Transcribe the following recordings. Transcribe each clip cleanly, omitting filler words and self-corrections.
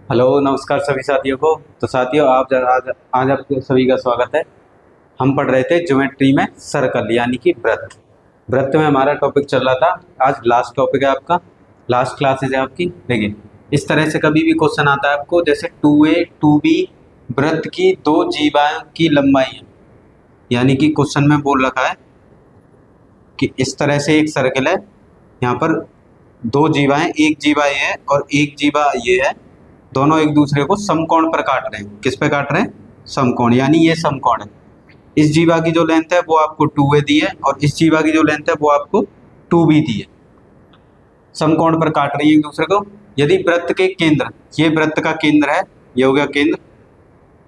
Hello नमस्कार सभी साथियों को। तो साथियों आज आप सभी का स्वागत है। हम पढ़ रहे थे ज्योमेट्री में सर्कल यानी कि वृत्त। वृत्त में हमारा टॉपिक चल रहा था। आज लास्ट टॉपिक है आपका, लास्ट क्लासेज है आपकी। देखिए, इस तरह से कभी भी क्वेश्चन आता है आपको, जैसे 2a 2b वृत्त की दो जीवाओं की लंबाई है। यानी कि क्वेश्चन में बोल रखा है कि इस तरह से एक सर्कल है, यहाँ पर दो जीवाएं, एक जीवा ये है और एक जीवा ये है। दोनों एक दूसरे को समकोण पर काट रहे हैं। किस पे काट रहे हैं? समकोण, यानी ये समकोण है। इस जीवा की जो लेंथ है वो आपको 2a दी है और इस जीवा की जो लेंथ है वो आपको 2b दी है। समकोण पर काट रही है एक दूसरे को। यदि वृत्त के केंद्र, ये वृत्त का केंद्र है, ये हो गया केंद्र,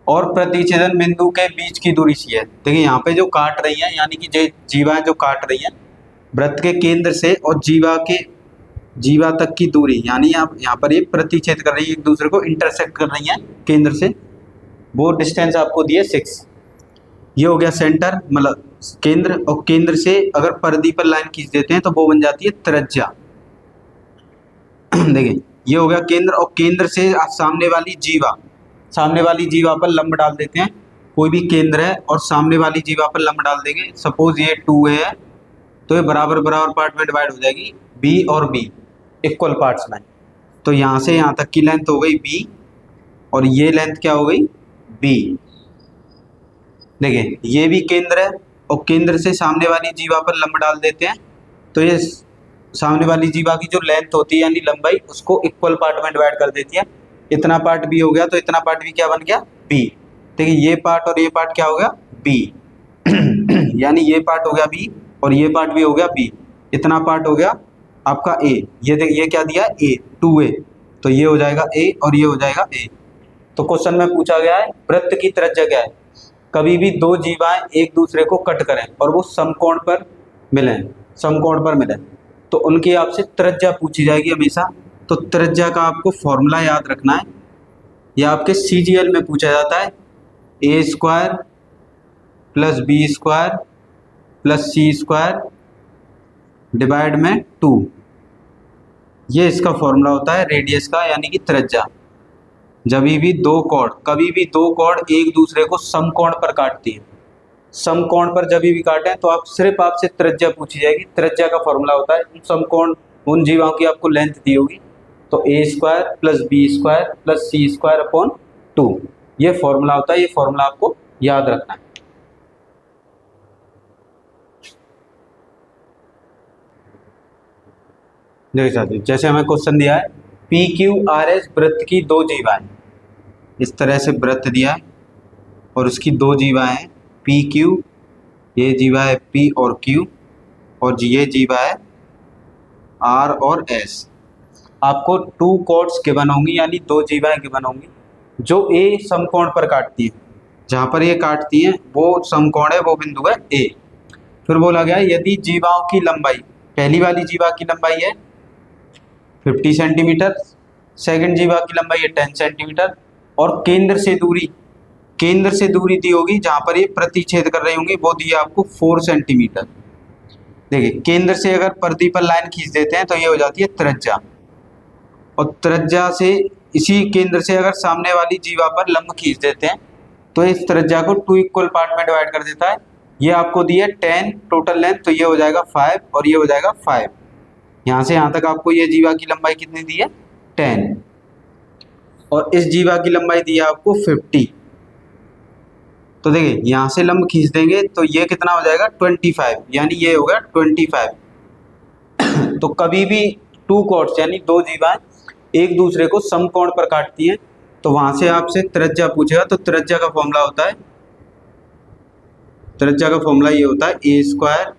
और प्रतिच्छेदन बिंदु के बीच की दूरी सी है। देखिए यहाँ पे जो काट रही है, यानी कि जो जीवा जो काट रही है वृत्त के केंद्र से और जीवा तक की दूरी, यानी आप यहाँ पर ये प्रतिच्छेद कर रही है, एक दूसरे को इंटरसेक्ट कर रही है केंद्र से, वो डिस्टेंस आपको दी है 6। ये हो गया सेंटर, मतलब केंद्र, और केंद्र से अगर परिधि पर लाइन खींच देते हैं तो वो बन जाती है त्रिज्या। देखिए ये हो गया केंद्र, और केंद्र से आप सामने वाली जीवा पर लंब डाल देते हैं। कोई भी केंद्र है और सामने वाली जीवा पर लंब डाल देंगे। सपोज ये 2a है, तो ये बराबर बराबर पार्ट में डिवाइड हो जाएगी, b और b इक्वल पार्ट्स में। तो यहाँ से यहाँ तक की लेंथ हो गई b और ये लेंथ क्या हो गई b। देखिए ये भी केंद्र है और केंद्र से सामने वाली जीवा पर लंब डाल देते हैं, तो ये सामने वाली जीवा की जो लेंथ होती है यानी लंबाई, उसको इक्वल पार्ट में डिवाइड कर देती है। इतना पार्ट b हो गया तो इतना पार्ट भी क्या बन गया b। देखिए ये पार्ट और ये पार्ट क्या हो गया b। यानी ये पार्ट हो गया b और ये पार्ट भी हो गया b। इतना पार्ट हो गया आपका a। ये क्या दिया a 2a, तो ये हो जाएगा a और ये हो जाएगा a। तो क्वेश्चन में पूछा गया है वृत्त की त्रिज्या क्या है। कभी भी दो जीवाएं एक दूसरे को कट करें और वो समकोण पर मिलें, तो उनकी आपसे त्रिज्या पूछी जाएगी हमेशा। तो त्रिज्या का आपको फॉर्मूला याद रखना है। यह आपके CGL में पूछा जाता है, a² + b² + c² डिवाइड में 2। ये इसका फॉर्मूला होता है रेडियस का, यानी कि त्रिज्या। कभी भी दो कॉर्ड एक दूसरे को समकोण पर काटती है। समकोण पर जब भी काटें तो आपसे त्रिज्या पूछी जाएगी। त्रिज्या का फॉर्मूला होता है उन जीवाओं की आपको लेंथ दी होगी, तो a² + b² + c² / 2 ये फॉर्मूला होता है। ये फॉर्मूला आपको याद रखना है। देखिए साथियों, जैसे हमें क्वेश्चन दिया है PQRS वृत्त की दो जीवाएं। इस तरह से वृत्त दिया है और उसकी दो जीवाएं हैं PQ, ये जीवा है P और Q, और ये जीवा है R और S। आपको 2 कॉर्ड्स गिवन होंगी, यानी दो जीवाएं गिवन होंगी जो A समकोण पर काटती है। जहाँ पर ये काटती हैं वो समकोण है, वो बिंदु है A। फिर बोला गया यदि जीवाओं की लंबाई, पहली वाली जीवा की लंबाई है 50 सेंटीमीटर, सेकंड जीवा की लंबाई है 10 सेंटीमीटर, और केंद्र से दूरी दी होगी जहां पर ये प्रतिच्छेद कर रही होंगी, वो दी है आपको 4 सेंटीमीटर। देखिए केंद्र से अगर परिधि पर लाइन खींच देते हैं तो ये हो जाती है त्रिज्या, और त्रिज्या से इसी केंद्र से अगर सामने वाली जीवा पर लंब खींच देते हैं तो इस त्रिज्या को 2 इक्वल पार्ट में डिवाइड कर देता है। ये आपको दी है 10 टोटल लेंथ, तो ये हो जाएगा 5 और ये हो जाएगा 5। यहाँ से यहाँ तक आपको ये जीवा की लंबाई कितनी दी है 10, और इस जीवा की लंबाई दी है आपको 50। तो देखिए यहाँ से लंब खींच देंगे तो ये कितना हो जाएगा 25, यानी ये हो गया 25। तो कभी भी 2 कॉर्ड्स यानी दो जीवाएं एक दूसरे को समकोण पर काटती हैं, तो वहां से आपसे त्रिज्या पूछेगा। तो त्रिज्या का फॉर्मूला ये होता है a²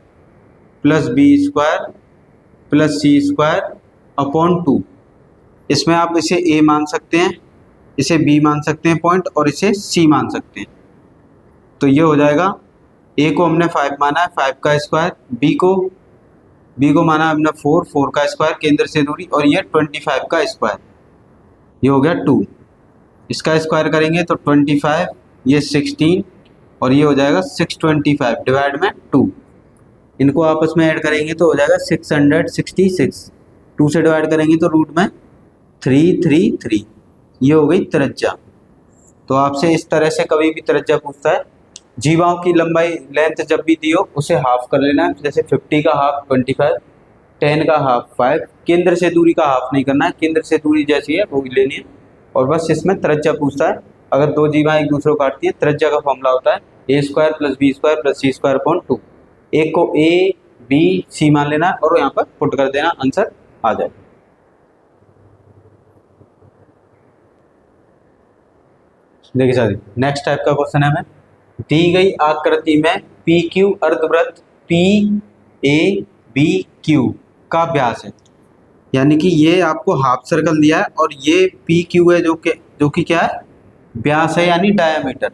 + b² + c² / 2। इसमें आप इसे a मान सकते हैं, इसे b मान सकते हैं पॉइंट, और इसे c मान सकते हैं। तो ये हो जाएगा, a को हमने 5 माना है, 5 का स्क्वायर, b को माना हमने 4 का स्क्वायर केंद्र से दूरी, और ये 25 का स्क्वायर, ये हो गया 2। इसका स्क्वायर करेंगे तो 25, ये 16, और ये हो जाएगा 625 डिवाइड में 2। इनको आपस में ऐड करेंगे तो हो जाएगा 666। 2 से डिवाइड करेंगे तो रूट में 333, ये हो गई त्रिज्या। तो आपसे इस तरह से कभी भी त्रिज्या पूछता है, जीवाओं की लंबाई लेंथ जब भी दी हो उसे हाफ कर लेना है। जैसे 50 का हाफ 25, 10 का हाफ 5। केंद्र से दूरी का हाफ नहीं करना है, केंद्र से दूरी जैसी है वो लेनी है। और बस इसमें त्रिज्या पूछता है। अगर दो जीवाएं एक दूसरे को काटती हैं, त्रिज्या का फॉर्मूला होता है a² + b² + c² 2। एक को a b c मान लेना है और यहाँ पर पुट कर देना, आंसर आ जाए। देखिए सर, नेक्स्ट टाइप का क्वेश्चन है, हमें दी गई आकृति में पी क्यू अर्धवृत्त पी ए बी क्यू का व्यास है। यानी कि ये आपको हाफ सर्कल दिया है और ये पी क्यू है जो कि क्या है, व्यास है यानी डायामीटर,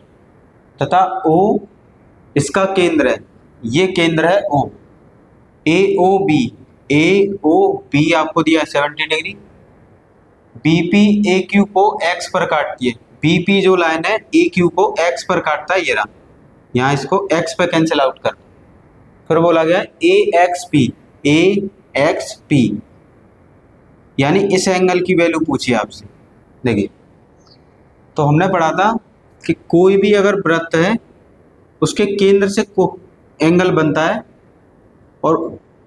तथा ओ इसका केंद्र है, ये केंद्र है ओ। ए ओ बी आपको दिया है 70 डिग्री। बीपी ए क्यू को एक्स पर काटती है। बीपी जो लाइन है ए क्यू को एक्स पर काटता है, ये रहा। यहाँ इसको एक्स पे कैंसिल आउट कर, फिर बोला गया ए एक्स पी, यानी इस एंगल की वैल्यू पूछी आपसे। देखिए, तो हमने पढ़ा था कि कोई भी अगर वृत्त है उसके केंद्र से एंगल बनता है और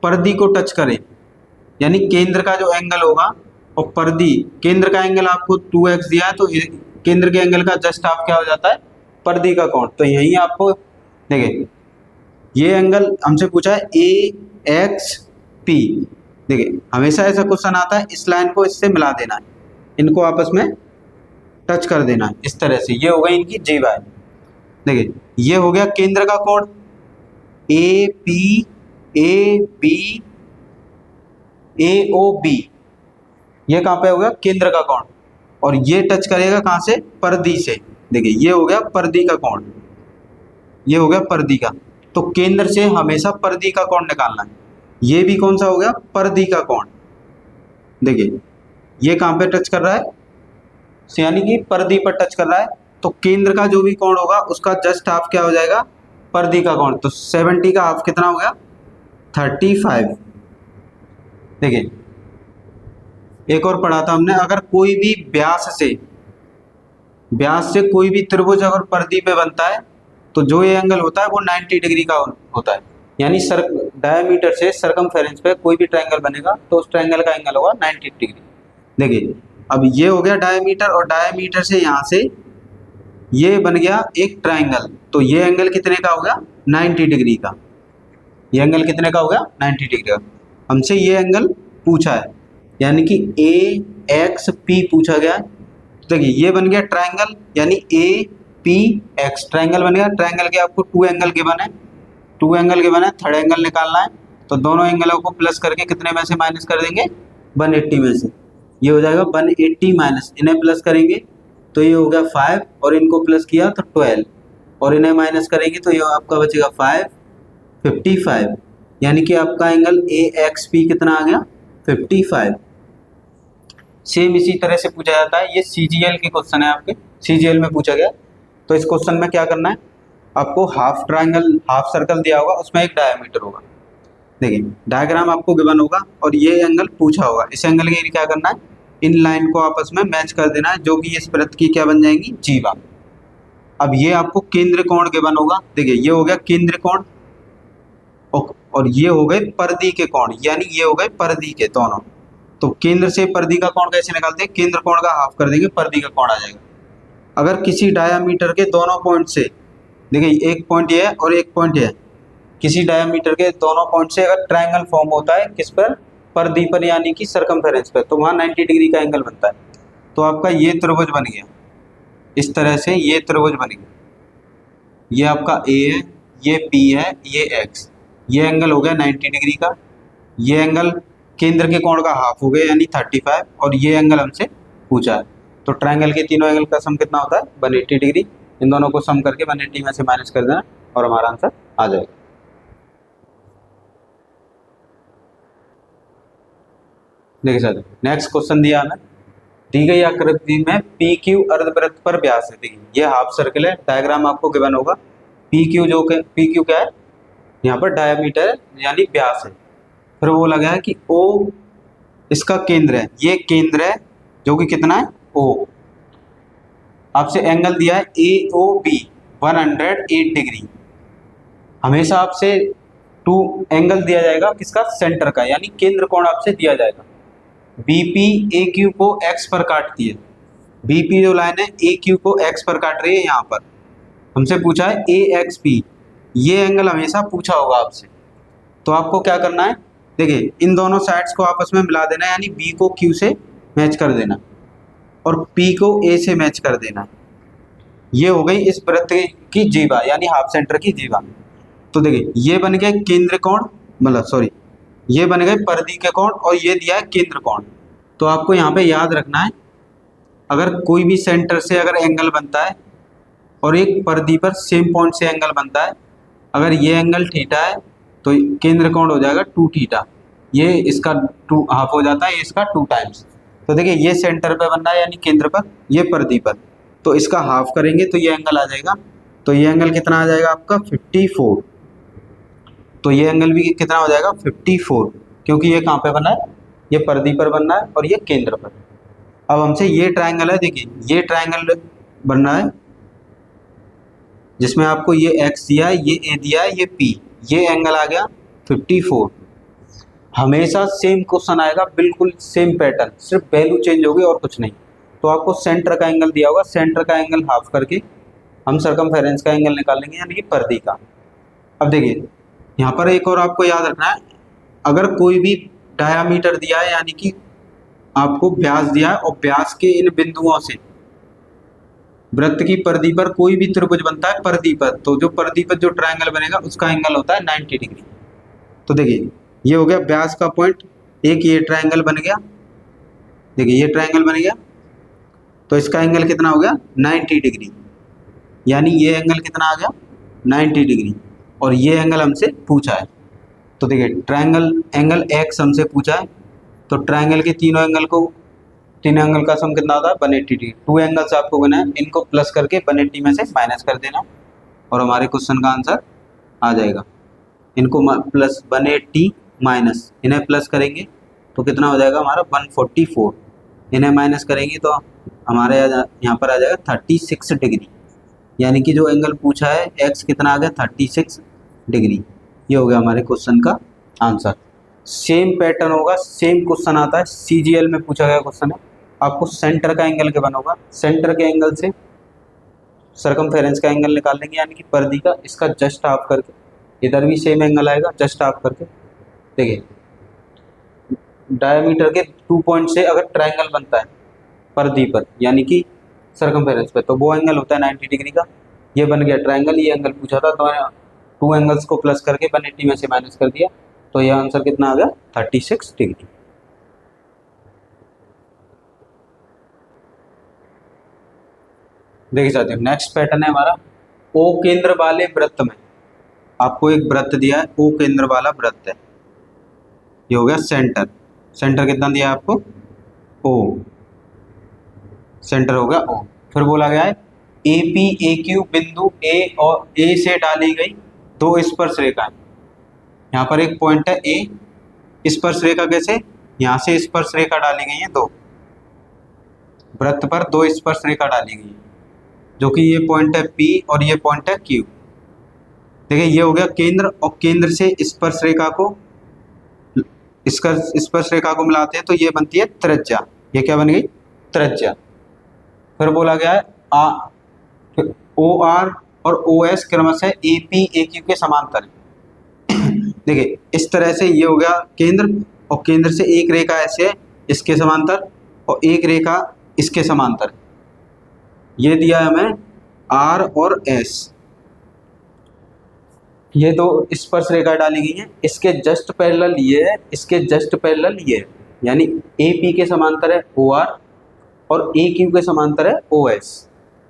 परिधि को टच करे, यानी केंद्र का जो एंगल होगा और परिधि, केंद्र का एंगल आपको 2x दिया है तो केंद्र के एंगल का जस्ट हाफ क्या हो जाता है, परिधि का कोण। तो यही आपको देखिए, ये एंगल हमसे पूछा है ए एक्स पी। देखिए, हमेशा ऐसा क्वेश्चन आता है, इस लाइन को इससे मिला देना है, इनको आपस में टच कर देना है इस तरह से। ये हो गई इनकी जीवाएं। देखिए, ये हो गया केंद्र का कोण A B A O B, ये कहाँ पे हो गया, केंद्र का कोण। और ये टच करेगा कहाँ से, परिधि से। देखिए, ये हो गया परिधि का कोण, ये हो गया परिधि का। तो केंद्र से हमेशा परिधि का कोण निकालना है। ये भी कौन सा हो गया, परिधि का कोण। देखिए, ये कहाँ पे टच कर रहा है, यानी कि परिधि पर टच कर रहा है। तो केंद्र का जो भी कोण होगा उसका जस्ट हाफ क्या हो जाएगा, परिधि का कोण। तो 70 का हाफ कितना हो गया, 35। देखिए, एक और पढ़ा था हमने, अगर कोई भी व्यास से कोई भी त्रिभुज अगर परिधि पे बनता है तो जो ये एंगल होता है वो 90 डिग्री का होता है। यानी डायमीटर से सरकमफेरेंस पे कोई भी ट्रायंगल बनेगा तो उस ट्रायंगल का एंगल होगा 90 डिग्री। देखिए, अब ये हो गया डायमीटर, और डायमीटर से यहाँ से ये बन गया एक ट्रायंगल। तो ये एंगल कितने का हो गया, 90 डिग्री का। ये एंगल कितने का हो गया, 90 डिग्री का। हमसे ये एंगल पूछा है, यानी कि ए एक्स पी पूछा गया है। तो देखिए, ये बन गया ट्रायंगल, यानी ए पी एक्स ट्रायंगल बन गया। ट्रायंगल के आपको 2 एंगल गिवन है, 2 एंगल गिवन है, थर्ड एंगल निकालना है। तो दोनों एंगलों को प्लस करके कितने में से माइनस कर देंगे, 180 में से। ये हो जाएगा 180 माइनस, इन्हें प्लस करेंगे तो ये हो गया 5, और इनको प्लस किया तो 12, और इन्हें माइनस करेंगे तो ये आपका बचेगा 5, 55। यानी कि आपका एंगल ए एक्स पी कितना आ गया, 55। सेम इसी तरह से पूछा जाता है। ये सीजीएल के क्वेश्चन है, आपके सीजीएल में पूछा गया। तो इस क्वेश्चन में क्या करना है, आपको हाफ ट्रायंगल, हाफ सर्कल दिया होगा, उसमें एक डायमीटर होगा। देखिए, डायग्राम आपको गिवन होगा और ये एंगल पूछा होगा। इस एंगल के लिए क्या करना है, इन लाइन को आपस में मैच कर देना है, जो कि इस वृत्त की क्या बन जाएंगी, जीवा। अब ये आपको केंद्र कोण गिवन होगा। देखिए, ये हो गया केंद्र कोण और ये हो गए परिधि के कोण, यानी ये हो गए परिधि के दोनों। तो केंद्र से परिधि का कोण कैसे निकालते हैं, केंद्र कोण का हाफ कर देंगे, परिधि का कोण आ जाएगा। अगर किसी डायामीटर के दोनों पॉइंट से, देखिए एक पॉइंट ये है और एक पॉइंट ये है, किसी डायामीटर के दोनों पॉइंट से अगर ट्रायंगल फॉर्म होता है किस पर, परिधि पर, यानी कि सरकमफेरेंस पर, तो वहाँ 90 डिग्री का एंगल बनता है। तो आपका ये त्रिभुज बन गया, इस तरह से ये त्रिभुज बन गया। ये आपका ए है, ये पी है, ये एक्स, ये एंगल हो गया 90 डिग्री का। ये एंगल केंद्र के कोण का हाफ हो गया, यानी 35, और ये एंगल हमसे पूछा है। तो ट्रायंगल के तीनों एंगल का सम कितना होता है, 180 डिग्री। इन दोनों को सम करके 180 में से माइनस कर देना और हमारा आंसर आ जाएगा। देखिए सर, नेक्स्ट क्वेश्चन दिया हमें, दी गई आकृति में पी क्यू अर्धवृत्त पर व्यास है। देखिए, ये हाफ सर्कल है, डायग्राम आपको गिवन होगा। पी क्यू क्या है, यहाँ पर डायमीटर है, यानी व्यास है। फिर वो लगा है कि ओ इसका केंद्र है, ये केंद्र है जो कि कितना है, ओ। आपसे एंगल दिया है AOB 108 डिग्री। हमेशा आपसे टू एंगल दिया जाएगा किसका, सेंटर का, यानी केंद्र कोण आपसे दिया जाएगा। BP AQ को x पर काटती है, BP जो लाइन है AQ को x पर काट रही है। यहाँ पर हमसे पूछा है AXP, ये एंगल हमेशा पूछा होगा आपसे। तो आपको क्या करना है, देखिए इन दोनों साइड्स को आपस में मिला देना है, यानी B को Q से मैच कर देना और P को A से मैच कर देना। ये हो गई इस वृत्त की जीवा, यानी हाफ सेंटर की जीवा। तो देखिए ये बन गया केंद्र कोण, मतलब सॉरी, ये बन गए परिधि के कोण और ये दिया है केंद्र कोण। तो आपको यहाँ पे याद रखना है, अगर कोई भी सेंटर से अगर एंगल बनता है और एक परिधि पर सेम पॉइंट से एंगल बनता है, अगर ये एंगल थीटा है तो केंद्र कोण हो जाएगा 2 थीटा, ये इसका 2 हाफ हो जाता है, ये इसका 2 टाइम्स। तो देखिए ये सेंटर पे बनना है यानी केंद्र पर, ये परिधि पर, तो इसका हाफ करेंगे तो ये एंगल आ जाएगा। तो ये एंगल कितना आ जाएगा आपका 54। तो ये एंगल भी कितना हो जाएगा 54, क्योंकि ये कहाँ पे बना है, ये परिधि पर बनना है और ये केंद्र पर। अब हमसे ये ट्रायंगल है, देखिए ये ट्रायंगल बनना है जिसमें आपको ये x दिया है, ये a दिया है, ये p, ये एंगल आ गया 54। हमेशा सेम क्वेश्चन आएगा, बिल्कुल सेम पैटर्न, सिर्फ वैल्यू चेंज होगी और कुछ नहीं। तो आपको सेंटर का एंगल दिया होगा, सेंटर का एंगल हाफ करके हम सर्कमफेरेंस का एंगल निकालेंगे, यानी कि परिधि का। अब देखिए यहाँ पर एक और आपको याद रखना है, अगर कोई भी डायामीटर दिया है, यानी कि आपको व्यास दिया है और व्यास के इन बिंदुओं से वृत्त की परिधि पर कोई भी त्रिभुज बनता है परिधि पर, तो जो परिधि पर जो ट्रायंगल बनेगा उसका एंगल होता है 90 डिग्री। तो देखिए ये हो गया व्यास का पॉइंट, एक ये ट्रायंगल बन गया, देखिए ये ट्रायंगल बन गया, तो इसका एंगल कितना हो गया 90 डिग्री, यानी ये एंगल कितना आ गया 90 डिग्री, और ये एंगल हमसे पूछा है। तो देखिए ट्रायंगल एंगल x हमसे पूछा है, तो ट्रायंगल के तीनों एंगल का सम कितना होता है 180 डिग्री। 2 एंगल्स आपको बना है, इनको प्लस करके 180 में से माइनस कर देना और हमारे क्वेश्चन का आंसर आ जाएगा। इनको प्लस 180 माइनस, इन्हें प्लस करेंगे तो कितना हो जाएगा हमारा 144, इन्हें माइनस करेंगे तो हमारे यहाँ पर आ जाएगा 36 डिग्री, यानी कि जो एंगल पूछा है x कितना आ गया 36 डिग्री। ये हो गया हमारे क्वेश्चन का आंसर। सेम पैटर्न होगा, सेम क्वेश्चन आता है, CGL में पूछा गया क्वेश्चन है। आपको सेंटर का एंगल क्या बना होगा, सेंटर के एंगल से सर्कमफेरेंस का एंगल निकाल लेंगे, यानी कि परिधि का, इसका जस्ट हाफ करके, इधर भी सेम एंगल आएगा जस्ट हाफ करके। देखिए डायमीटर के 2 पॉइंट से अगर ट्रायंगल बनता है परिधि पर, यानी कि सर्कमफेरेंस पे, तो वो एंगल होता है 90 डिग्री का। ये बन गया ट्रायंगल, ये एंगल पूछा था, तो 2 एंगल्स को प्लस करके 180 में से माइनस कर दिया, तो यह आंसर कितना आ गया 36 डिग्री। देखिए साथियों नेक्स्ट पैटर्न है हमारा O केंद्र वाले वृत्त में। आपको एक वृत्त दिया है, O केंद्र वाला वृत्त है, ये हो गया सेंटर। सेंटर कितना दिया है आपको O, सेंटर हो गया O। फिर बोला गया है AP AQ बिंदु A और A से डाली गई 2 स्पर्श रेखाएं। यहाँ पर एक पॉइंट है A, स्पर्श रेखा कैसे, यहाँ से स्पर्श रेखा डाली गई है 2, वृत्त पर 2 स्पर्श रेखा डाली गई है, जो कि ये पॉइंट है P और ये पॉइंट है Q। देखिए ये हो गया केंद्र, और केंद्र से स्पर्श रेखा को मिलाते हैं तो ये बनती है त्रिज्या। ये क्या बन गई त्रिज्या। फिर बोला गया है OR और OS क्रमशः AP AQ के समांतर है। देखिए इस तरह से ये हो गया केंद्र, और केंद्र से एक रेखा ऐसे है इसके समांतर और एक रेखा इसके समांतर। ये दिया है हमें R और S, ये 2 स्पर्श रेखा डाली गई है, इसके जस्ट पैरेलल ये है, इसके जस्ट पैरेलल ये है, यानी AP के समांतर है OR और AQ के समांतर है OS।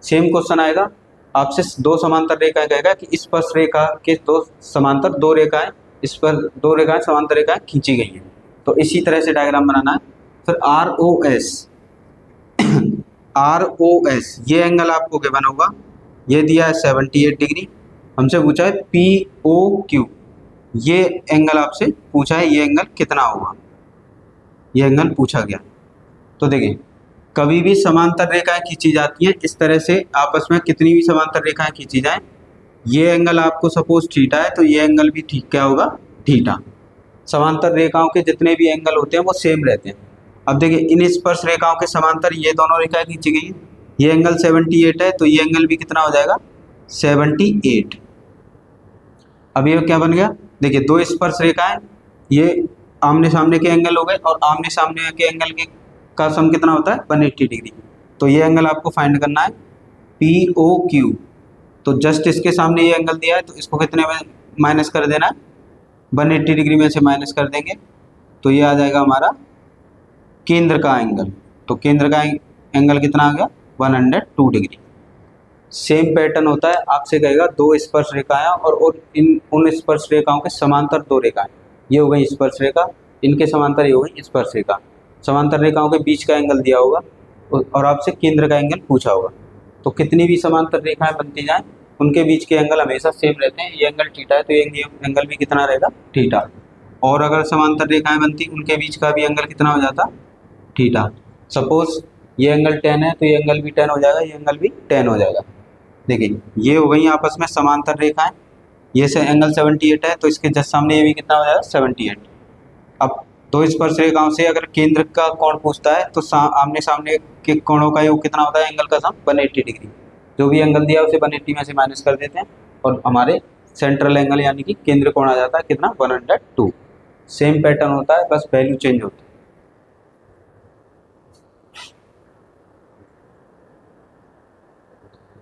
सेम क्वेश्चन आएगा आपसे 2 समांतर रेखाएं कहेगा कि स्पर्श रेखा के 2 समांतर 2 रेखाएं, इस पर 2 रेखाएं समांतर रेखाएं खींची गई हैं। तो इसी तरह से डायग्राम बनाना है। फिर ROS ये एंगल आपको क्या बना होगा, ये दिया है 78 डिग्री। हमसे पूछा है POQ, ये एंगल आपसे पूछा है, ये एंगल कितना होगा, ये एंगल पूछा गया। तो देखिए कभी भी समांतर रेखाएं खींची जाती हैं इस तरह से, आपस में कितनी भी समांतर रेखाएं खींची जाएं, ये एंगल आपको सपोज थीटा है तो ये एंगल भी ठीक क्या होगा, थीटा। समांतर रेखाओं के जितने भी एंगल होते हैं वो सेम रहते हैं। अब देखिए इन स्पर्श रेखाओं के समांतर ये दोनों रेखाएं खींची गई हैं, ये एंगल 78 है तो ये एंगल भी कितना हो जाएगा, 78। अब ये क्या बन गया, देखिए दो स्पर्श रेखाएं, ये आमने सामने के एंगल हो गए और आमने सामने के एंगल के का सम कितना होता है, 180 डिग्री। तो ये एंगल आपको फाइंड करना है POQ। तो जस्ट इसके सामने ये एंगल दिया है तो इसको कितने में माइनस कर देना है, 180 डिग्री में से माइनस कर देंगे तो ये आ जाएगा हमारा केंद्र का एंगल। तो केंद्र का एंगल कितना आ गया, 102 डिग्री। सेम पैटर्न होता है, आपसे कहेगा दो स्पर्श रेखाएं और इन उन स्पर्श रेखाओं के समांतर दो रेखाएं, ये हो गई स्पर्श रेखा, इनके समांतर ये हो गई स्पर्श रेखा। समांतर रेखाओं के बीच का एंगल दिया होगा और आपसे केंद्र का एंगल पूछा होगा। तो कितनी भी समांतर रेखाएं बनती जाएं उनके बीच के एंगल हमेशा सेम रहते हैं। ये एंगल थीटा है तो ये एंगल भी कितना रहेगा, थीटा। और अगर समांतर रेखाएं बनती उनके बीच का भी एंगल कितना हो जाता, थीटा। सपोज ये एंगल 10 है तो ये एंगल भी 10 हो जाएगा, ये एंगल भी 10 हो जाएगा। देखिए ये हो गई आपस में समांतर रेखाएं, ये से एंगल 78 है तो इसके जस्ट सामने ये भी कितना हो जाएगा, 78। अब दो स्पर्श रेखाओं से अगर केंद्र का कोण पूछता है तो आमने सामने के कोणों का योग कितना होता है, एंगल का सम 180 डिग्री। जो भी एंगल दिया उसे 180 में से माइनस कर देते हैं और हमारे सेंट्रल एंगल यानी कि केंद्र कोण आ जाता है कितना, 102। सेम पैटर्न होता है, बस वैल्यू चेंज होती है।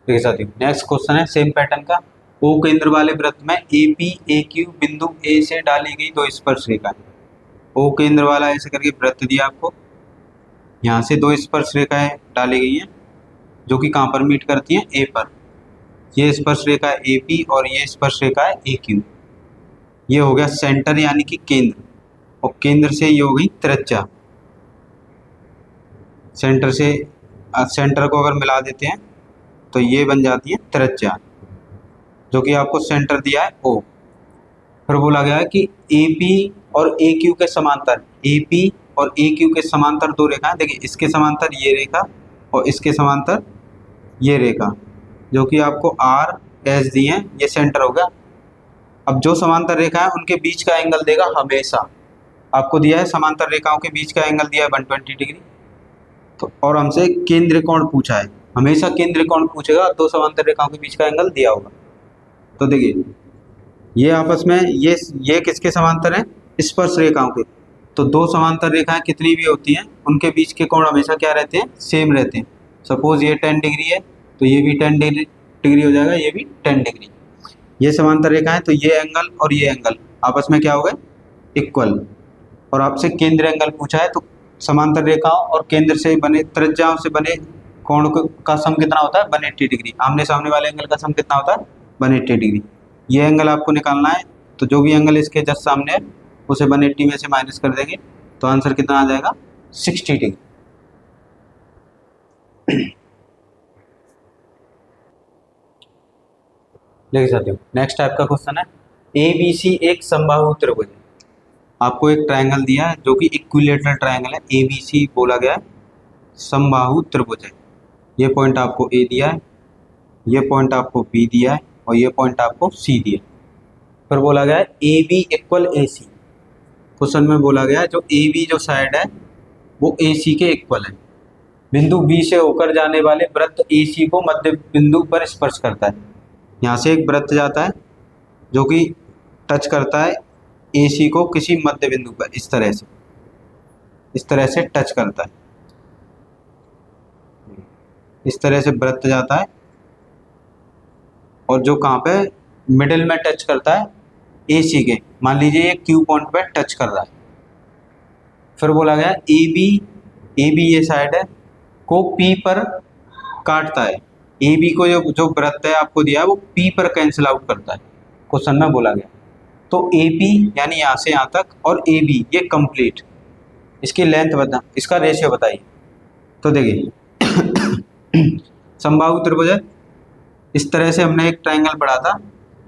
ठीक है साथियों, नेक्स्ट क्वेश्चन है सेम पैटर्न का। ओ केंद्र वाले वृत्त में AP AQ बिंदु A से डाली गई दो स्पर्श रेखाएं। ओ केंद्र वाला ऐसे करके वृत्त दिया आपको, यहाँ से दो स्पर्श रेखाएं डाली गई हैं जो कि कहाँ पर मीट करती हैं, A पर। ये स्पर्श रेखा है AP और ये स्पर्श रेखा है AQ। ये हो गया सेंटर यानी कि केंद्र, और केंद्र से ये हो गई त्रिज्या। सेंटर से सेंटर को अगर मिला देते हैं तो ये बन जाती है त्रिज्या, जो कि आपको सेंटर दिया है O। फिर बोला गया है कि AP और AQ के समांतर, AP और AQ के समांतर दो रेखाएं। देखिए इसके समांतर ये रेखा और इसके समांतर ये रेखा, जो कि आपको RS दी है, ये सेंटर हो गया। अब जो समांतर रेखा है उनके बीच का एंगल देगा हमेशा, आपको दिया है समांतर रेखाओं के बीच का एंगल दिया है 120 डिग्री। तो और हमसे केंद्र कोण पूछा है, हमेशा केंद्र कोण पूछेगा, दो समांतर रेखाओं के बीच का एंगल दिया होगा। तो देखिए ये आपस में ये किसके समांतर हैं, स्पर्श रेखाओं के। तो दो समांतर रेखाएं कितनी भी होती हैं उनके बीच के कोण हमेशा क्या रहते हैं, सेम रहते हैं। सपोज ये 10 डिग्री है तो ये भी 10 डिग्री हो जाएगा, ये भी 10 डिग्री। ये समांतर रेखा है तो ये एंगल और ये एंगल आपस में क्या हो गए, इक्वल। और आपसे केंद्र एंगल पूछा है तो समांतर रेखाओं और केंद्र से बने त्रिज्याओं से बने कोण का सम कितना होता है, 180 डिग्री। आमने सामने वाले एंगल का सम कितना होता है, 180 डिग्री। ये एंगल आपको निकालना है, तो जो भी एंगल इसके जस्ट सामने है उसे 180 में से माइनस कर देंगे तो आंसर कितना आ जाएगा, 60 डिग्री। देखिए साथियों नेक्स्ट टाइप का क्वेश्चन है, ABC एक समबाहु त्रिभुज है। आपको एक ट्रायंगल दिया है जो कि इक्विलेटरल ट्रायंगल है, ABC बोला गया है, समबाहु त्रिभुज है। ये पॉइंट आपको A दिया है, ये पॉइंट आपको B दिया है और ये पॉइंट आपको C दिया है। फिर बोला गया है AB इक्वल AC। क्वेश्चन में बोला गया है जो AB जो साइड है वो AC के इक्वल है। बिंदु B से होकर जाने वाले वृत्त AC को मध्य बिंदु पर स्पर्श करता है। यहाँ से एक वृत्त जाता है जो कि टच करता है AC को किसी मध्य बिंदु पर, इस तरह से टच करता है। इस तरह से वृत्त जाता है और जो कहाँ पे मिडिल में टच करता है AC के, मान लीजिए ये Q पॉइंट पे टच कर रहा है। फिर बोला गया AB ये साइड है को P पर काटता है। AB को जो वृत्त है आपको दिया है वो P पर कैंसिल आउट करता है, क्वेश्चन में बोला गया। तो AP यानी यहाँ से यहाँ तक और AB ये कंप्लीट, इसकी लेंथ बता, इसका रेशियो बताइए। तो देखिए समबाहु त्रिभुज है, इस तरह से हमने एक ट्रायंगल पढ़ा था।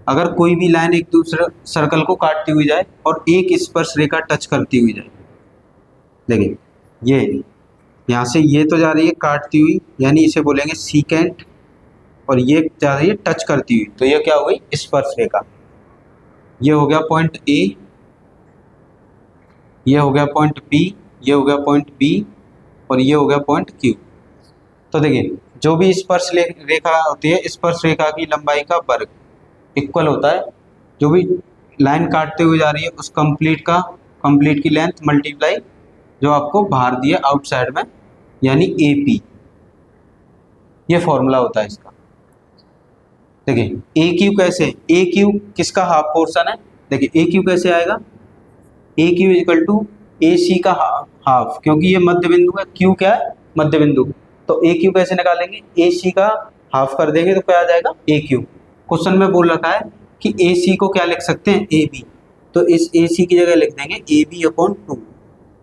अगर कोई भी लाइन एक दूसरे सर्कल को काटती हुई जाए और एक स्पर्श रेखा टच करती हुई जाए, देखिए ये यहाँ से ये तो जा रही है काटती हुई, यानी इसे बोलेंगे सीकेंट, और ये जा रही है टच करती हुई, तो ये क्या हो गई स्पर्श रेखा। ये हो गया पॉइंट ए, ये हो गया पॉइंट बी, ये हो गया पॉइंट बी, और ये हो गया पॉइंट क्यू। तो देखिए जो भी स्पर्श रेखा होती है, स्पर्श रेखा की लंबाई का वर्ग इक्वल होता है जो भी लाइन काटते हुए जा रही है उस कंप्लीट की लेंथ मल्टीप्लाई जो आपको बाहर दिया आउटसाइड में, यानी ए पी। ये फॉर्मूला होता है इसका। देखिए ए क्यू कैसे, ए क्यू किसका हाफ पोर्शन है, देखिए ए क्यू कैसे आएगा, ए क्यू इजिकल टू ए सी का हाफ, क्योंकि ये मध्य बिंदु है, क्यू क्या है मध्य बिंदु, तो ए क्यू कैसे निकालेंगे, ए सी का हाफ कर देंगे तो क्या आ जाएगा ए क्यू। क्वेश्चन में बोल रखा है कि ए सी को क्या लिख सकते हैं ए बी, तो इस ए सी की जगह लिख देंगे ए बी अपॉन टू।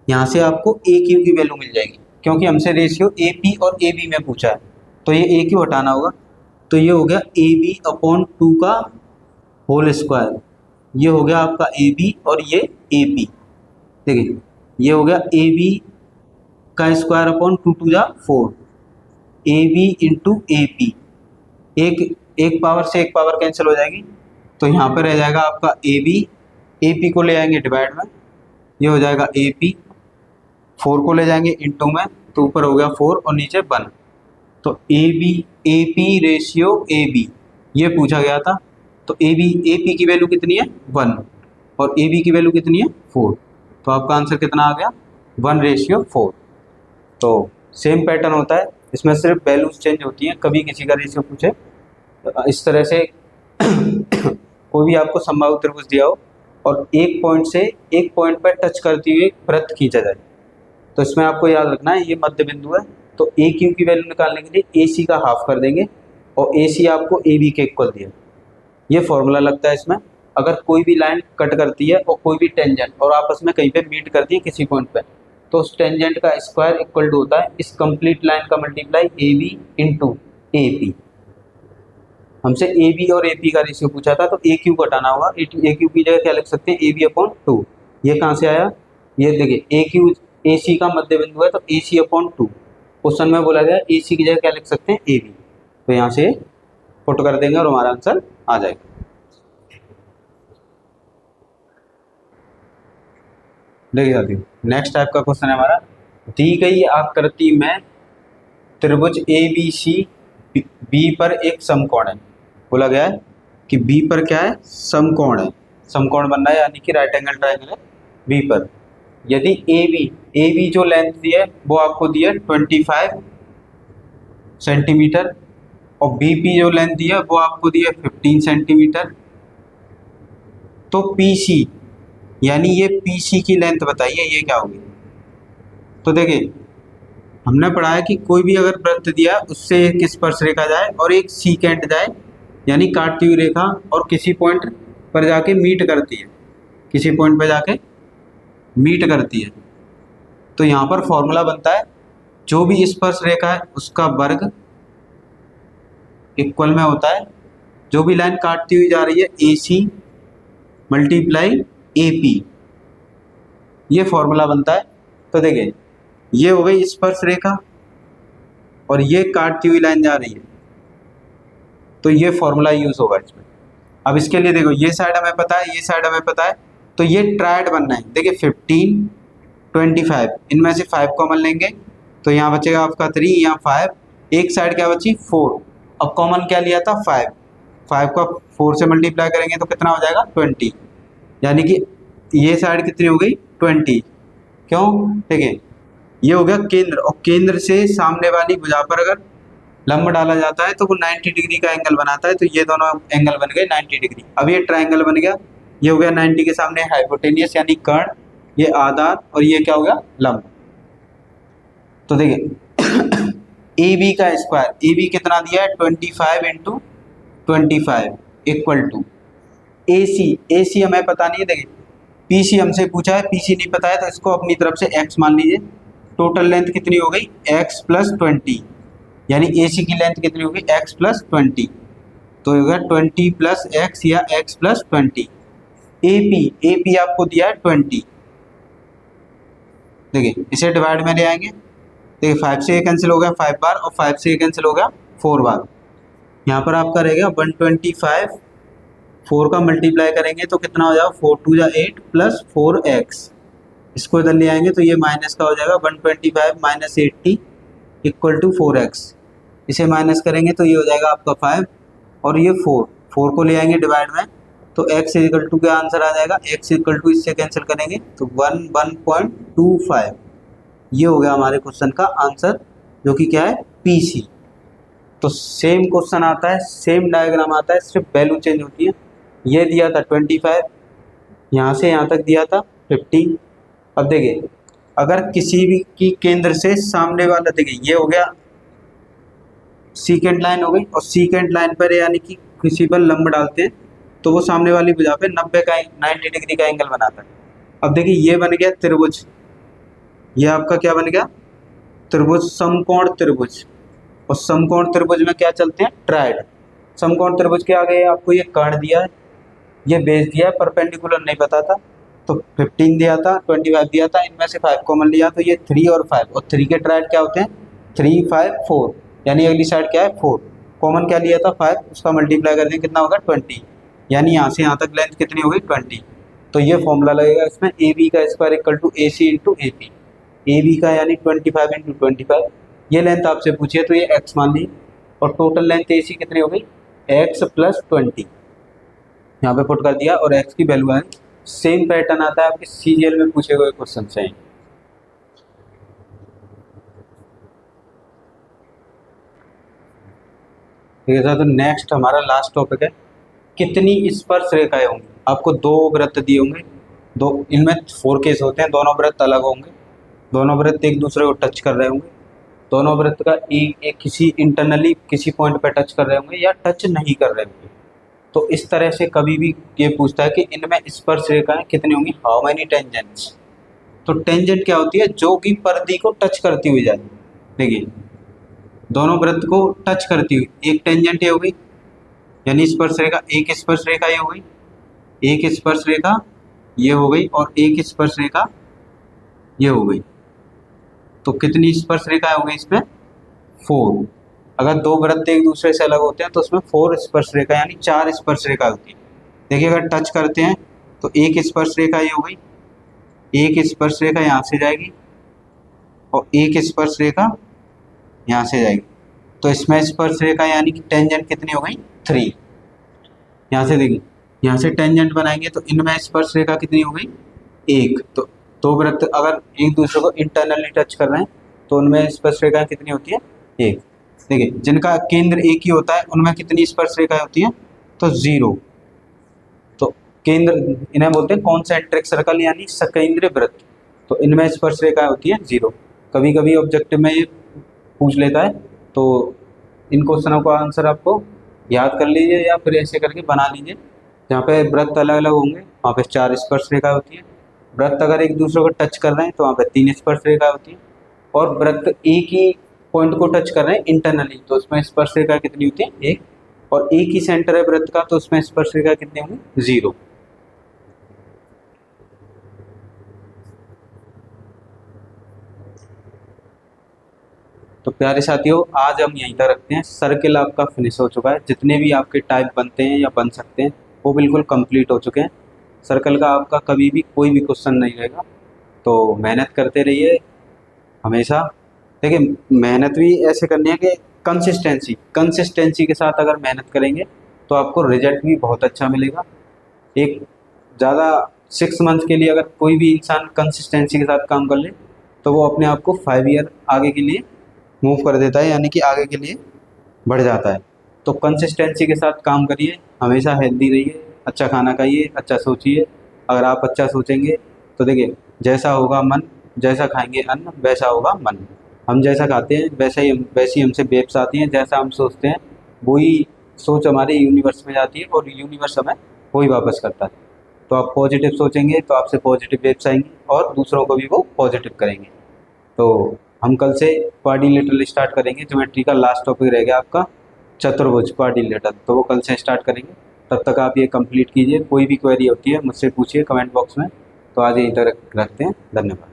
यहाँ से आपको ए क्यू की वैल्यू मिल जाएगी, क्योंकि हमसे रेशियो ए पी और ए बी में पूछा है, तो ये ए क्यू हटाना होगा, तो ये हो गया ए बी अपॉन टू का होल स्क्वायर, ये हो गया आपका ए बी और ये ए पी। देखिए ये हो गया ए बी का स्क्वायर अपॉन टू टू जा four, A B into A P, एक पावर से एक पावर कैंसिल हो जाएगी, तो यहाँ पर रह जाएगा आपका ए पी को ले आएंगे डिवाइड में, ये हो जाएगा ए पी, फोर को ले जाएंगे इंटू में, तो ऊपर हो गया फोर और नीचे वन, तो A P ratio A B ये पूछा गया था, तो ए पी की वैल्यू कितनी है 1 और ए बी की वैल्यू कितनी है 4, तो आपका आंसर कितना आ गया 1:4। तो सेम पैटर्न होता है, इसमें सिर्फ वैल्यूज चेंज होती हैं, कभी किसी का रेशियो पूछे इस तरह से कोई भी आपको समबाहु त्रिभुज दिया हो और एक पॉइंट से एक पॉइंट पर टच करती हुई वृत्त खींचा जाए, तो इसमें आपको याद रखना है ये मध्य बिंदु है, तो ए क्यू की वैल्यू निकालने के लिए ए सी का हाफ कर देंगे और ए सी आपको ए बी के इक्वल दिया, ये फॉर्मूला लगता है इसमें। अगर कोई भी लाइन कट करती है और कोई भी टेंजेंट और आपस में कहीं पे मीट करती है किसी पॉइंट पे, तो उस टेंजेंट का स्क्वायर इक्वल टू होता है इस कंप्लीट लाइन का multiply A B into A P. हमसे ए बी और ए पी का रेशियो पूछा था, तो ए क्यू को हटाना होगा, ए क्यू की जगह क्या लिख सकते हैं ए बी अपॉन टू। ये कहाँ से आया, ये देखिए ए क्यू ए सी का मध्य बिंदु है, तो ए सी अपॉन टू, क्वेश्चन में बोला गया ए सी की जगह क्या लिख सकते हैं ए बी, तो यहाँ से पुट कर देंगे और हमारा आंसर आ जाएगा। देखिए साथियों नेक्स्ट टाइप का क्वेश्चन है हमारा, दी गई आकृति में त्रिभुज ए बी सी बी पर एक समकोण है, बोला गया है कि बी पर क्या है समकोण है, समकोण बन रहा है यानी कि राइट एंगल ट्रायंगल है बी पर। यदि ए बी जो लेंथ दी है वो आपको दी है 25 सेंटीमीटर और बी पी जो लेंथ दी है वो आपको दी है 15 सेंटीमीटर, तो पी सी यानी ये पी सी की लेंथ बताइए ये क्या होगी। तो देखिए हमने पढ़ा है कि कोई भी अगर वृत्त दिया उससे एक स्पर्श रेखा जाए और एक सीकेंट जाए, यानी काटती हुई रेखा, और किसी पॉइंट पर जाके मीट करती है, किसी पॉइंट पर जाके मीट करती है, तो यहाँ पर फॉर्मूला बनता है जो भी स्पर्श रेखा है उसका वर्ग इक्वल में होता है जो भी लाइन काटती हुई जा रही है ए सी मल्टीप्लाई ए पी, ये फॉर्मूला बनता है। तो देखिए ये हो गई स्पर्श रेखा और ये काटती हुई लाइन जा रही है, तो ये फॉर्मूला यूज होगा इसमें। अब इसके लिए देखो ये साइड हमें पता है, ये साइड हमें पता है, तो ये ट्रायड बनना है। देखिए 15 25 इनमें से 5 कॉमन लेंगे तो यहाँ बचेगा आपका 3, यहाँ 5, एक साइड क्या बची 4, अब कॉमन क्या लिया था 5 का 4 से मल्टीप्लाई करेंगे तो कितना हो जाएगा 20, यानी कि ये साइड कितनी हो गई 20। क्यों, देखिए ये हो गया केंद्र, और केंद्र से सामने वाली भुजा पर अगर लंब डाला जाता है तो वो 90 डिग्री का एंगल बनाता है, तो ये दोनों एंगल बन गए 90 डिग्री। अब ये ट्रायंगल बन गया, ये हो गया 90 के सामने हाइपोटेनियस यानी कर्ण, ये आधार, और ये क्या हो गया लंब। तो देखिए ए बी का स्क्वायर, ए बी कितना दिया है 25 इंटू 25 इक्वल टू ए सी हमें पता नहीं है। देखिए पी सी हमसे पूछा है, पी सी नहीं पता है तो इसको अपनी तरफ से x मान लीजिए। टोटल लेंथ कितनी हो गई x प्लस 20, यानी ए सी की लेंथ कितनी होगी x प्लस 20, तो होगा 20 प्लस एक्स या x प्लस 20। ए पी आपको दिया है 20, देखिए इसे डिवाइड में ले आएंगे देखिए 5 से ये कैंसिल हो गया 5 बार और 5 से ये कैंसिल हो गया 4 बार। यहाँ पर आपका रहेगा 125, 4 का मल्टीप्लाई करेंगे तो कितना हो जाएगा 4 2 जा 8 प्लस 4x। इसको इधर ले आएंगे तो ये माइनस का हो जाएगा 125 माइनस 80 इक्वल टू 4x। इसे माइनस करेंगे तो ये हो जाएगा आपका 5 और ये 4 को ले आएंगे डिवाइड में तो x इक्वल टू क्या आंसर आ जाएगा, x इक्वल टू इससे कैंसिल करेंगे तो 1.25। ये हो गया हमारे क्वेश्चन का आंसर जो कि क्या है PC। तो सेम क्वेश्चन आता है, सेम डायग्राम आता है, सिर्फ वैल्यू चेंज होती है। ये दिया था 25, यहाँ से यहाँ तक दिया था 15। अब देखिए अगर किसी भी की केंद्र से सामने वाला, देखिए ये हो गया सीकेंट लाइन हो गई और सीकेंट लाइन पर यानी कि किसी पर लंब डालते हैं तो वो सामने वाली भुजा पे 90 डिग्री का एंगल बनाता है। अब देखिए ये बन गया त्रिभुज, ये आपका क्या बन गया त्रिभुज, समकोण त्रिभुज। और समकोण त्रिभुज में क्या चलते हैं ट्रायड। समकोण त्रिभुज के आगे आपको ये कर्ण दिया है, ये बेस दिया है, परपेंडिकुलर नहीं पता था तो 15 दिया था, 25 दिया था, इनमें से 5 कॉमन लिया तो ये 3 और 5 और 3 के ट्रायड क्या होते हैं 3 5 4 यानी अगली साइड क्या है 4। कॉमन क्या लिया था 5, उसका मल्टीप्लाई कर दें कितना होगा 20, यानी यहाँ से यहाँ तक लेंथ कितनी होगी 20। तो ये फॉर्मूला लगेगा इसमें AB का square equal to AC into AP। AB का यानी 25 इंटू 25, ये लेंथ आपसे पूछी है तो ये x मान ली और टोटल लेंथ AC कितनी हो गई x प्लस 20, यहाँ पे पुट कर दिया और x की वैल्यू है। सेम पैटर्न आता है आपके CGL में पूछे हुए क्वेश्चन से। ठीक है, तो नेक्स्ट हमारा लास्ट टॉपिक है कितनी स्पर्श रेखाएं होंगी। आपको 2 वृत्त दिए होंगे, इनमें 4 केस होते हैं, दोनों वृत्त अलग होंगे, दोनों वृत्त एक दूसरे को टच कर रहे होंगे, दोनों वृत्त का एक किसी इंटरनली किसी पॉइंट पर टच कर रहे होंगे या टच नहीं कर रहे होंगे। तो इस तरह से कभी भी ये पूछता है कि इनमें स्पर्श रेखाएं कितनी होंगी, हाउ मेनी टेंजेंट्स। तो टेंजेंट क्या होती है, जो कि परिधि को टच करती हुई जाए। देखिए दोनों वृत्त को टच करती हुई एक टेंजेंट ये हो गई, यानी स्पर्श रेखा, एक स्पर्श रेखा ये हो गई, एक स्पर्श रेखा ये हो गई और एक स्पर्श रेखा ये हो गई। तो कितनी स्पर्श रेखाएं हो गई इसमें 4। अगर 2 वृत्त एक दूसरे से अलग होते हैं तो उसमें 4 स्पर्श रेखा यानी 4 स्पर्श रेखा होती है। देखिए अगर टच करते हैं तो एक स्पर्श रेखा ये हो गई, एक स्पर्श रेखा यहाँ से जाएगी और एक स्पर्श रेखा यहाँ से जाएगी। तो इसमें स्पर्श रेखा यानी कि टेंजेंट कितनी हो गई 3। यहाँ से देखिए यहाँ से टेंजेंट बनाएंगे तो इनमें स्पर्श रेखा कितनी हो गई 1। तो 2 वृत्त अगर एक दूसरे को इंटरनली टच कर रहे हैं तो उनमें स्पर्श रेखा कितनी होती है 1। देखिए जिनका केंद्र एक ही होता है उनमें कितनी स्पर्श रेखाएं होती हैं तो 0। तो केंद्र इन्हें बोलते हैं कॉन्सेंट्रिक सर्कल यानी सकेंद्रीय वृत्त, तो इनमें स्पर्श रेखाएं होती है 0। कभी कभी ऑब्जेक्टिव में ये पूछ लेता है तो इन क्वेश्चनों का आंसर आपको याद कर लीजिए या फिर ऐसे करके बना लीजिए। जहाँ पे वृत्त अलग अलग होंगे वहाँ पे 4 स्पर्श रेखा होती है, वृत्त अगर एक दूसरे को टच कर रहे हैं तो वहाँ पे 3 स्पर्श रेखा होती है, और वृत्त एक ही पॉइंट को टच कर रहे हैं इंटरनली तो उसमें स्पर्श रेखा कितनी होती है 1, और एक ही सेंटर है वृत्त का तो उसमें स्पर्श रेखा कितनी होंगी 0। तो प्यारे साथियों आज हम यहीं तक रखते हैं। सर्किल आपका फिनिश हो चुका है, जितने भी आपके टाइप बनते हैं या बन सकते हैं वो बिल्कुल कंप्लीट हो चुके हैं। सर्कल का आपका कभी भी कोई भी क्वेश्चन नहीं रहेगा, तो मेहनत करते रहिए हमेशा। देखिए मेहनत भी ऐसे करनी है कि कंसिस्टेंसी के साथ अगर मेहनत करेंगे तो आपको रिजल्ट भी बहुत अच्छा मिलेगा। एक ज़्यादा 6 मंथ के लिए अगर कोई भी इंसान कंसिस्टेंसी के साथ काम कर ले तो वो अपने आप को 5 ईयर आगे के लिए मूव कर देता है, यानी कि आगे के लिए बढ़ जाता है। तो कंसिस्टेंसी के साथ काम करिए, हमेशा हेल्दी रहिए, अच्छा खाना खाइए, अच्छा सोचिए। अगर आप अच्छा सोचेंगे तो देखिए जैसा होगा मन, जैसा खाएंगे अन्न वैसा होगा मन। हम जैसा खाते हैं वैसी हमसे वेव्स आती हैं, जैसा हम सोचते हैं वही सोच हमारे यूनिवर्स में जाती है और यूनिवर्स हमें वही वापस करता है। तो आप पॉजिटिव सोचेंगे तो आपसे पॉजिटिव वेव्स आएंगी और दूसरों को भी वो पॉजिटिव करेंगे। तो हम कल से क्वाड्रिलेटरल स्टार्ट करेंगे। ज्योमेट्री का लास्ट टॉपिक रहेगा आपका चतुर्भुज क्वाड्रिलेटरल, तो वो कल से स्टार्ट करेंगे। तब तक आप ये कंप्लीट कीजिए। कोई भी क्वेरी होती है मुझसे पूछिए कमेंट बॉक्स में। तो आज यहीं तक रखते हैं, धन्यवाद।